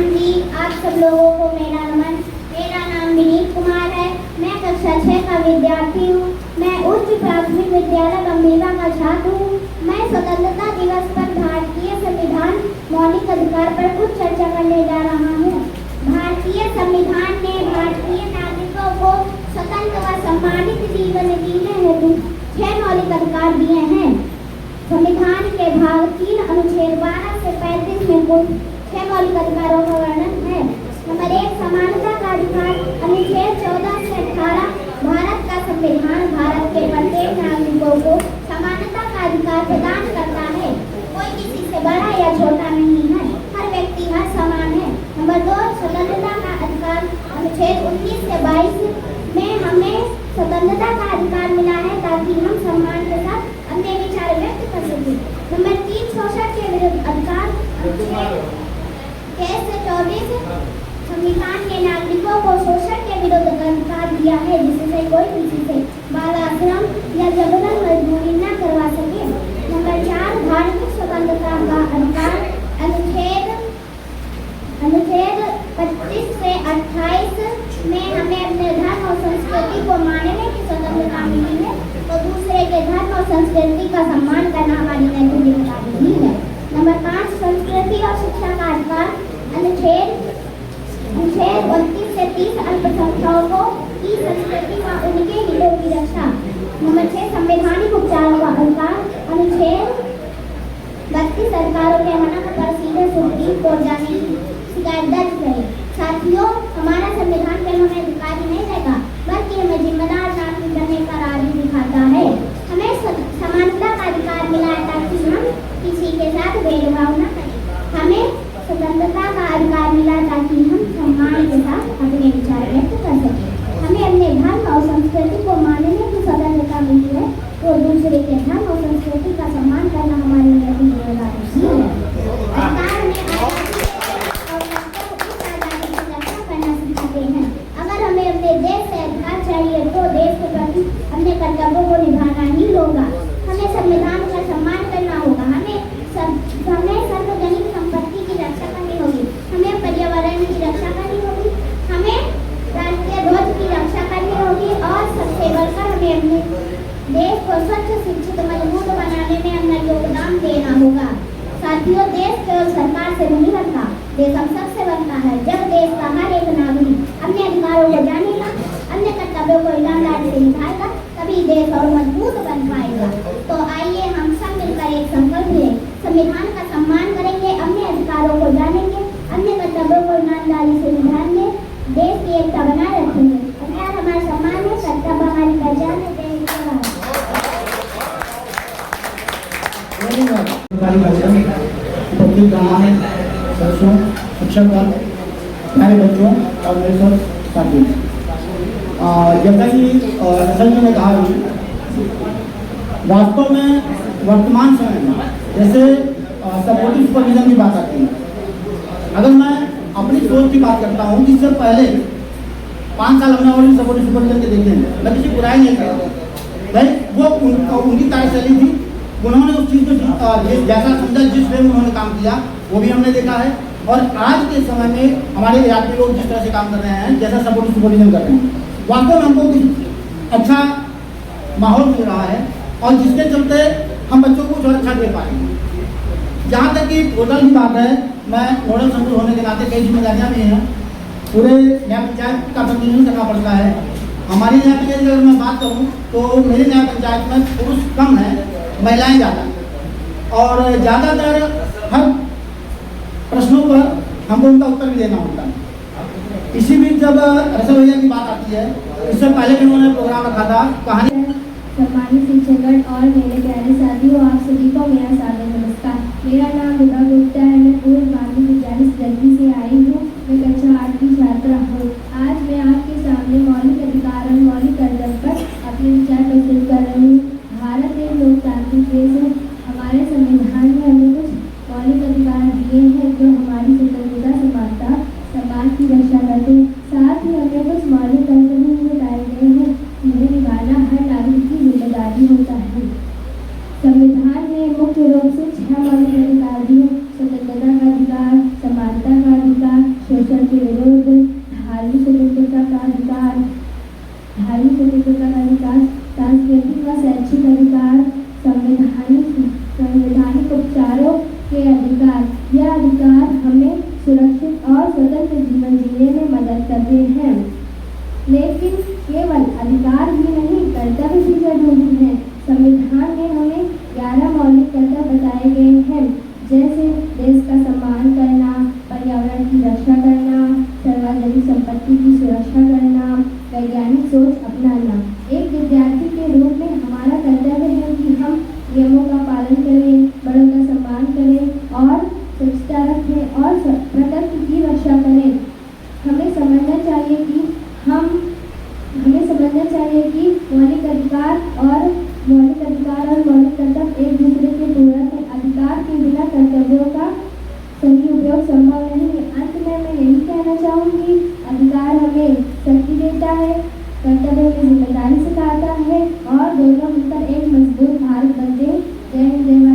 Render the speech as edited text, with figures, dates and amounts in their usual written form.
जी, आप सब लोगों को मेरा नमन। मेरा नाम विनीत कुमार है। मैं कक्षा 6 का विद्यार्थी हूँ। मैं उच्च प्राथमिक विद्यालय गंभीरा का छात्र हूँ। मैं स्वतंत्रता दिवस पर भारतीय संविधान मौलिक अधिकार पर कुछ चर्चा करने जा रहा हूँ। भारतीय संविधान ने भारतीय नागरिकों को स्वतंत्र व सम्मानित जीवन जीने हेतु 6 मौलिक अधिकार दिए हैं। संविधान के भाग 3 अनुच्छेद 12 से 35 में कुल 6 मौलिक अधिकारों का वर्णन है। नंबर 1, समानता का अधिकार। अनुच्छेद 14 से 18 भारत का संविधान भारत के प्रत्येक नागरिकों को समानता का अधिकार प्रदान करता है। कोई किसी से बड़ा या छोटा नहीं है। हर व्यक्ति हर समान है। नंबर 2, स्वतंत्रता का अधिकार। अनुच्छेद 19 से 22 में हमें स्वतंत्रता का अधिकार मिला है ताकि हम सम्मान के साथ अपने विचार व्यक्त कर सकें। नंबर 3, शोषण के विरुद्ध अधिकार। अनुच्छेद 23 से 24 संविधान ने नागरिकों को शोषण के विरुद्ध अधिकार दिया है, जिससे कोई किसी से बाल आश्रम या जबरन मजदूरी न करवा सके। नंबर 4, धार्मिक स्वतंत्रता का अधिकार। अनुच्छेद 25 से 28 में हमें अपने धर्म और संस्कृति को मानने की स्वतंत्रता मिली है, तो दूसरे के धर्म और संस्कृति का सम्मान करना हमारी नैतिक जिम्मेदारी भी है। नंबर 5, संस्कृति और शिक्षा का अधिकार। अनुच्छेद 29 से 30 अल्पसंख्यकों की संस्कृति व उनके हितों की रक्षा। नंबर 6, संवैधानिक उपचारों का अधिकार। अनुच्छेद 32 सरकारों के मना पर सीधे सुप्रीम कोर्ट जाने की शिकायत दर्ज करें। साथियों, हमारा संविधान केवल हमें अधिकारी नहीं देगा, बल्कि हमें जिम्मेदार नागरिक बनने का राह भी दिखाता है। हमें समानता का अधिकार मिला है ताकि हम किसी के साथ भेदभाव न करें। हमें स्वतंत्रता का अधिकार मिला ताकि हम सम्मान के साथ अपने विचार व्यक्त कर सकें। हमें अपने धर्म और संस्कृति को मानने की स्वतंत्रता मिली है, तो दूसरे के धर्म और संस्कृति का सम्मान करना हमारी नैतिक जिम्मेदारी भी है। अधिकार हमें अगर हमें अपने देश से अधिकार चाहिए तो देश के प्रति अपने कर्तव्यों को निभाना ही होगा। हमें संविधान का सम्मान करना होगा। हमें सार्वजनिक संपत्ति की रक्षा करनी होगी। हमें पर्यावरण की रक्षा करनी होगी। हमें राष्ट्रीय ध्वज की रक्षा करनी होगी और सबसे बढ़कर हमें अपने देश को स्वच्छ, शिक्षित, मजबूत बनाने में अपना योगदान देना होगा। साथियों, देश केवल सरकार से नहीं बनता, देश हम सबसे बनता है। जब देश का हर एक नागरिक अपने अधिकारों को जानेगा, अपने कर्तव्यों को ईमानदारी से निभाएगा, तभी देश और मजबूत बन पाएगा। तो आइए हम सब मिलकर एक संकल्प लें, संविधान का सम्मान करेंगे, अपने अधिकारों को जानेंगे, अपने कर्तव्यों को ईमानदारी से निभाएंगे, देश की एकता बनाए रखेंगे। अधिकार हमारा सम्मान है, कर्तव्य हमारी पहचान है। शिक्षक प्यारे बच्चों और मेरे सब साथी, जैसा कि रसल जी ने कहा, वास्तव में वर्तमान समय में जैसे सपोर्टिव सुपरविजन की बात आती है, अगर मैं अपनी सोच की बात करता हूँ कि इससे पहले 5 साल हमने और सपोर्टिव सुपरविजन के देखे हैं, मैं किसी बुराई नहीं कर रहा भाई, वो उनकी कार्यशैली थी, उन्होंने उस चीज़ को जैसा समझा, जिस वे में उन्होंने काम किया वो भी हमने देखा है। और आज के समय में हमारे यात्री लोग जिस तरह से काम कर रहे हैं, जैसा सपोर्टिव सुपरविजन कर रहे हैं, वास्तव में हमको कुछ अच्छा माहौल मिल रहा है और जिसके चलते हम बच्चों को कुछ अच्छा दे पाएंगे। जहाँ तक कि पोर्टल की बात है, मैं नोडल संकुल होने के नाते कई जिम्मेदारियाँ भी हैं, पूरे न्याय पंचायत का प्रतिनिधित्व करना पड़ता है। हमारी न्याय पंचायत की अगर मैं बात करूँ तो मेरी न्याय पंचायत में पुरुष कम है, महिलाएं ज़्यादा, और ज़्यादातर हर प्रश्नों पर हमको उनका उत्तर भी देना होता है। इसी बीच जब रसल भैया की बात आती है, इससे पहले भी उन्होंने प्रोग्राम रखा था कहानी। सम्मानित शिक्षकगण और मेरे प्यारे साथियों, आप सभी को मेरा सादर नमस्कार। मेरा नाम विभा गुप्ता है। मैं पूर्व माध्यमिक विद्यालय जल्दी से आई हूँ। मैं कक्षा 8 की छात्रा हूँ। आज मैं आपके सामने मौलिक अधिकार और मौलिक कर्तव्य पर अपने विचार प्रस्तुत कर रही हूँ। भारत एक लोकतांत्रिक देश है। हमारे संविधान में हमें कुछ मौलिक अधिकार दिए हैं जो हमारी स्वतंत्रता, समानता, समाज की रक्षा करते हैं। साथ ही हमें कुछ मौलिक कर्तव्य भी बताए गए हैं जिन्हें निभाना हर नागरिक की जिम्मेदारी होता है। संविधान में मुख्य रूप से 6 मौलिक अधिकार दिए: स्वतंत्रता का अधिकार, समानता का अधिकार, सुरक्षित और स्वतंत्र जीवन जीने में मदद करते हैं। लेकिन केवल अधिकार ही नहीं, कर्तव्य भी जरूरी है। संविधान में हमें 11 मौलिक कर्तव्य बताए गए हैं, जैसे देश का सम्मान करना, पर्यावरण की रक्षा करना, सार्वजनिक संपत्ति की सुरक्षा करना, वैज्ञानिक सोच अपनाना। एक विद्यार्थी के रूप में हमारा कर्तव्य है कि हम नियमों का पालन करें, बड़ों का सम्मान करें और स्वच्छता रखें और प्रकृति की रक्षा करें। हमें समझना चाहिए कि मौलिक अधिकार और मौलिक कर्तव्य एक दूसरे के पूरक हैं। अधिकार के बिना कर्तव्यों का सही उपयोग संभव नहीं है। अंत में मैं यही कहना चाहूँगी, अधिकार हमें शक्ति देता है, कर्तव्य में जिम्मेदारी सिखाता है और दोनों मिलकर एक मजबूत भारत बनते हैं। जय हिंद, जय भारत।